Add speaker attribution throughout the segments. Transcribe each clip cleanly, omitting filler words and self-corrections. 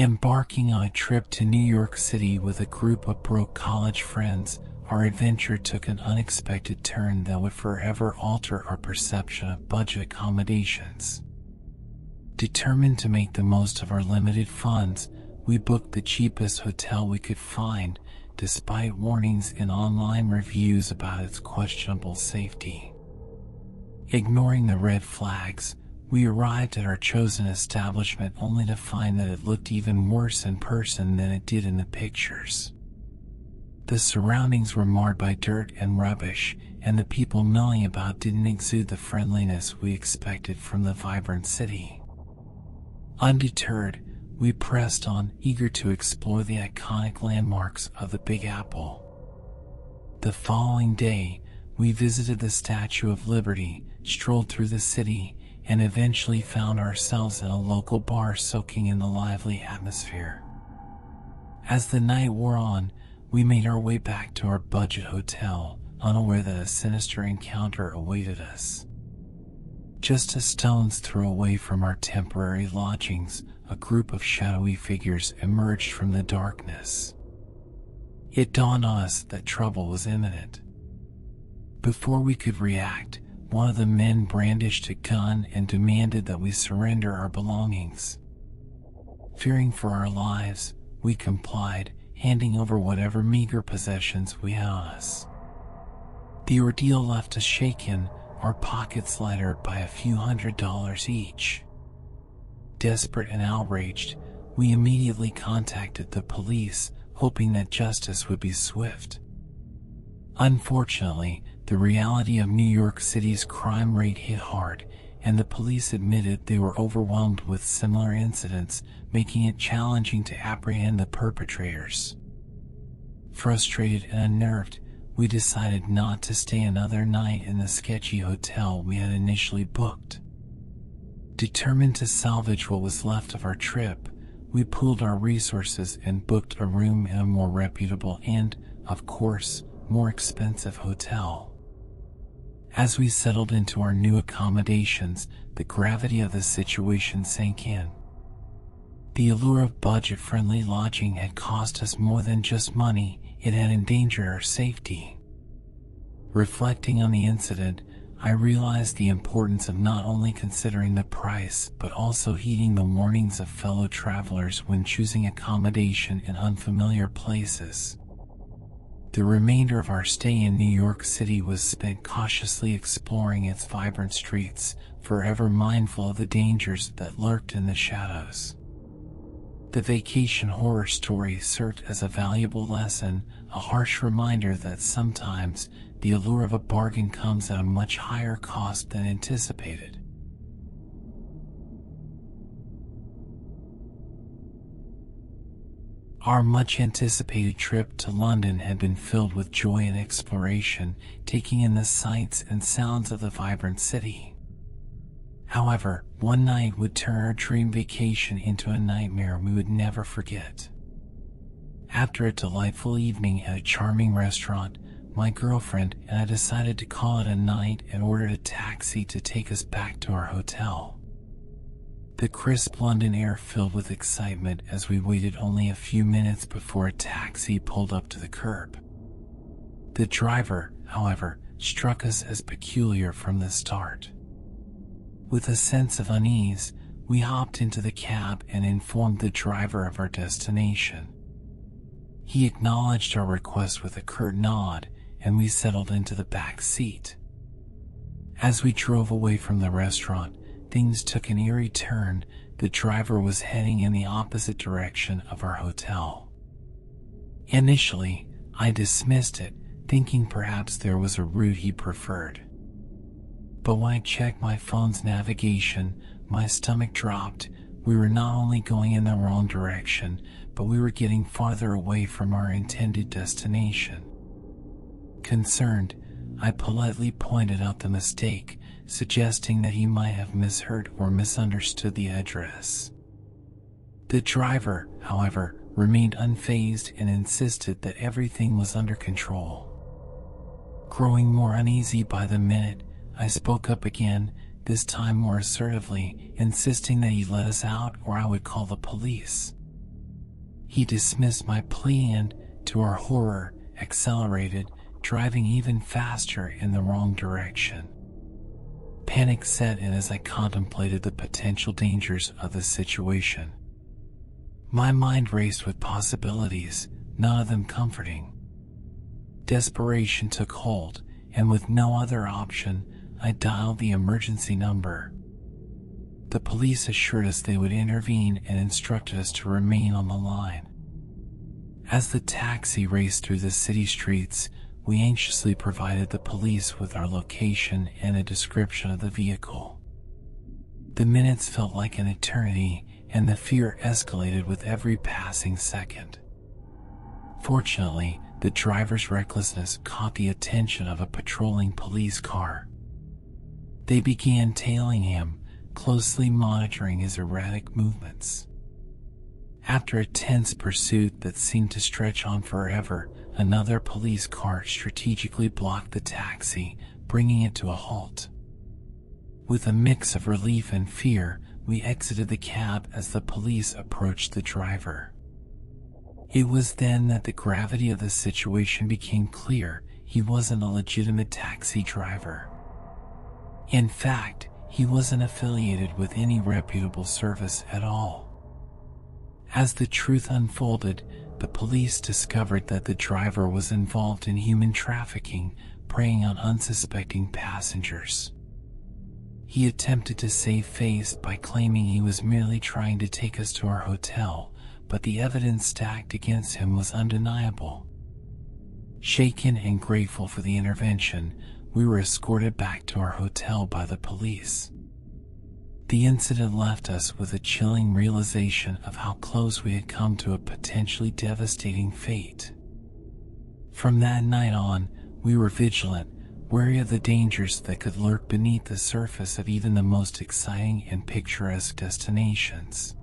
Speaker 1: Embarking on a trip to New York City with a group of broke college friends, our adventure took an unexpected turn that would forever alter our perception of budget accommodations. Determined to make the most of our limited funds, we booked the cheapest hotel we could find, despite warnings and online reviews about its questionable safety. Ignoring the red flags, we arrived at our chosen establishment only to find that it looked even worse in person than it did in the pictures. The surroundings were marred by dirt and rubbish, and the people milling about didn't exude the friendliness we expected from the vibrant city. Undeterred, we pressed on, eager to explore the iconic landmarks of the Big Apple. The following day, we visited the Statue of Liberty, strolled through the city, and eventually found ourselves in a local bar soaking in the lively atmosphere. As the night wore on, we made our way back to our budget hotel, unaware that a sinister encounter awaited us. Just a stone's throw away from our temporary lodgings, a group of shadowy figures emerged from the darkness. It dawned on us that trouble was imminent. Before we could react, one of the men brandished a gun and demanded that we surrender our belongings. Fearing for our lives, we complied, handing over whatever meager possessions we had on us. The ordeal left us shaken, our pockets lighter by a few $100s each. Desperate and outraged, we immediately contacted the police, hoping that justice would be swift. Unfortunately, the reality of New York City's crime rate hit hard, and the police admitted they were overwhelmed with similar incidents, making it challenging to apprehend the perpetrators. Frustrated and unnerved, we decided not to stay another night in the sketchy hotel we had initially booked. Determined to salvage what was left of our trip, we pooled our resources and booked a room in a more reputable and, of course, more expensive hotel. As we settled into our new accommodations, the gravity of the situation sank in. The allure of budget-friendly lodging had cost us more than just money, it had endangered our safety. Reflecting on the incident, I realized the importance of not only considering the price, but also heeding the warnings of fellow travelers when choosing accommodation in unfamiliar places. The remainder of our stay in New York City was spent cautiously exploring its vibrant streets, forever mindful of the dangers that lurked in the shadows. The vacation horror story served as a valuable lesson, a harsh reminder that sometimes the allure of a bargain comes at a much higher cost than anticipated. Our much-anticipated trip to London had been filled with joy and exploration, taking in the sights and sounds of the vibrant city. However, one night would turn our dream vacation into a nightmare we would never forget. After a delightful evening at a charming restaurant, my girlfriend and I decided to call it a night and ordered a taxi to take us back to our hotel. The crisp London air filled with excitement as we waited only a few minutes before a taxi pulled up to the curb. The driver, however, struck us as peculiar from the start. With a sense of unease, we hopped into the cab and informed the driver of our destination. He acknowledged our request with a curt nod, and we settled into the back seat. As we drove away from the restaurant, things took an eerie turn. The driver was heading in the opposite direction of our hotel. Initially, I dismissed it, thinking perhaps there was a route he preferred. But when I checked my phone's navigation, my stomach dropped. We were not only going in the wrong direction, but we were getting farther away from our intended destination. Concerned, I politely pointed out the mistake, suggesting that he might have misheard or misunderstood the address. The driver, however, remained unfazed and insisted that everything was under control. Growing more uneasy by the minute, I spoke up again, this time more assertively, insisting that he let us out or I would call the police. He dismissed my plea and, to our horror, accelerated, driving even faster in the wrong direction. Panic set in as I contemplated the potential dangers of the situation. My mind raced with possibilities, none of them comforting. Desperation took hold, and with no other option, I dialed the emergency number. The police assured us they would intervene and instructed us to remain on the line. As the taxi raced through the city streets, we anxiously provided the police with our location and a description of the vehicle. The minutes felt like an eternity, and the fear escalated with every passing second. Fortunately, the driver's recklessness caught the attention of a patrolling police car. They began tailing him, closely monitoring his erratic movements. After a tense pursuit that seemed to stretch on forever, another police car strategically blocked the taxi, bringing it to a halt. With a mix of relief and fear, we exited the cab as the police approached the driver. It was then that the gravity of the situation became clear. He wasn't a legitimate taxi driver. In fact, he wasn't affiliated with any reputable service at all. As the truth unfolded, the police discovered that the driver was involved in human trafficking, preying on unsuspecting passengers. He attempted to save face by claiming he was merely trying to take us to our hotel, but the evidence stacked against him was undeniable. Shaken and grateful for the intervention, we were escorted back to our hotel by the police. The incident left us with a chilling realization of how close we had come to a potentially devastating fate. From that night on, we were vigilant, wary of the dangers that could lurk beneath the surface of even the most exciting and picturesque destinations.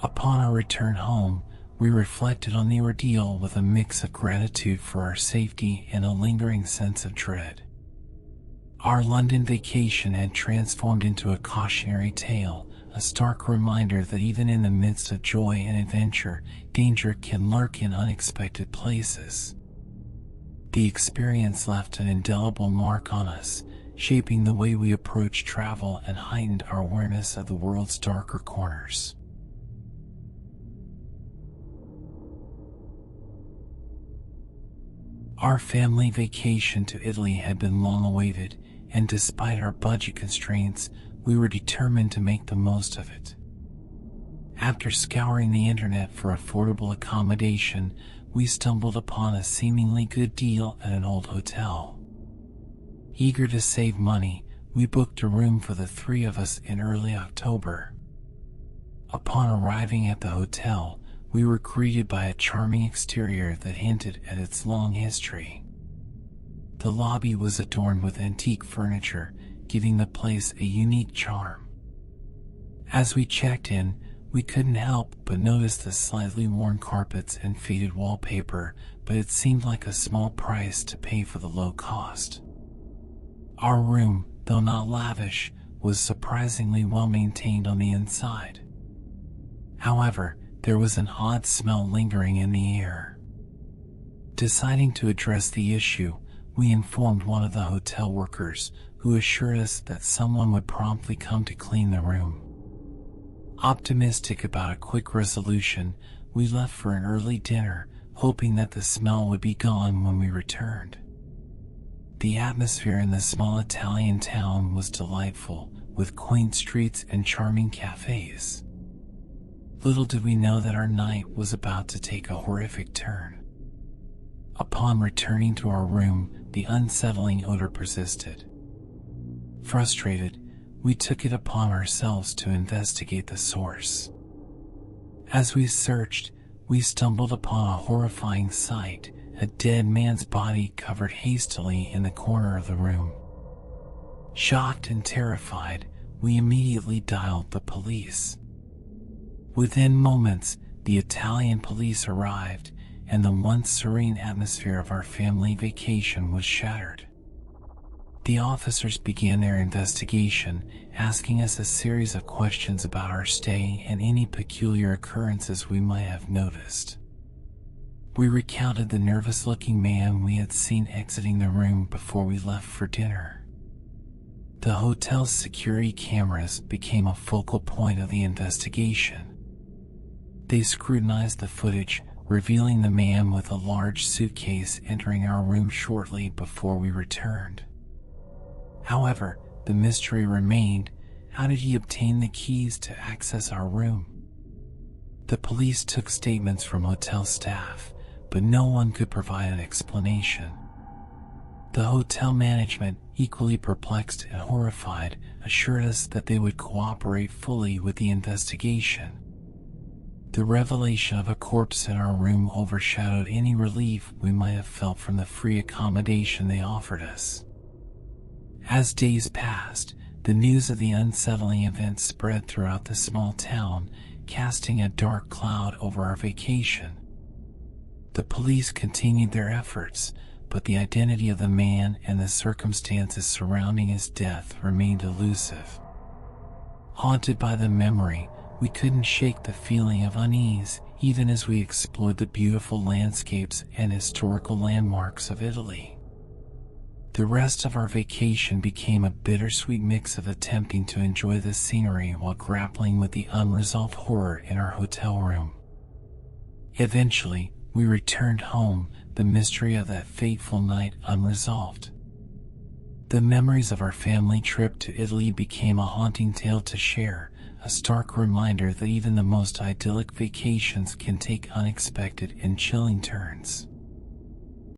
Speaker 1: Upon our return home, we reflected on the ordeal with a mix of gratitude for our safety and a lingering sense of dread. Our London vacation had transformed into a cautionary tale, a stark reminder that even in the midst of joy and adventure, danger can lurk in unexpected places. The experience left an indelible mark on us, shaping the way we approach travel and heightened our awareness of the world's darker corners. Our family vacation to Italy had been long awaited, and despite our budget constraints, we were determined to make the most of it. After scouring the internet for affordable accommodation, we stumbled upon a seemingly good deal at an old hotel. Eager to save money, we booked a room for the three of us in early October. Upon arriving at the hotel, we were greeted by a charming exterior that hinted at its long history. The lobby was adorned with antique furniture, giving the place a unique charm. As we checked in, we couldn't help but notice the slightly worn carpets and faded wallpaper, but it seemed like a small price to pay for the low cost. Our room, though not lavish, was surprisingly well maintained on the inside. However, there was an odd smell lingering in the air. Deciding to address the issue, we informed one of the hotel workers, who assured us that someone would promptly come to clean the room. Optimistic about a quick resolution, we left for an early dinner, hoping that the smell would be gone when we returned. The atmosphere in the small Italian town was delightful, with quaint streets and charming cafes. Little did we know that our night was about to take a horrific turn. Upon returning to our room, the unsettling odor persisted. Frustrated, we took it upon ourselves to investigate the source. As we searched, we stumbled upon a horrifying sight, a dead man's body covered hastily in the corner of the room. Shocked and terrified, we immediately dialed the police. Within moments, the Italian police arrived, and the once serene atmosphere of our family vacation was shattered. The officers began their investigation, asking us a series of questions about our stay and any peculiar occurrences we might have noticed. We recounted the nervous-looking man we had seen exiting the room before we left for dinner. The hotel's security cameras became a focal point of the investigation. They scrutinized the footage, revealing the man with a large suitcase entering our room shortly before we returned. However, the mystery remained: how did he obtain the keys to access our room? The police took statements from hotel staff, but no one could provide an explanation. The hotel management, equally perplexed and horrified, assured us that they would cooperate fully with the investigation. The revelation of a corpse in our room overshadowed any relief we might have felt from the free accommodation they offered us. As days passed, the news of the unsettling event spread throughout the small town, casting a dark cloud over our vacation. The police continued their efforts, but the identity of the man and the circumstances surrounding his death remained elusive. Haunted by the memory, we couldn't shake the feeling of unease, even as we explored the beautiful landscapes and historical landmarks of Italy. The rest of our vacation became a bittersweet mix of attempting to enjoy the scenery while grappling with the unresolved horror in our hotel room. Eventually, we returned home, the mystery of that fateful night unresolved. The memories of our family trip to Italy became a haunting tale to share, a stark reminder that even the most idyllic vacations can take unexpected and chilling turns.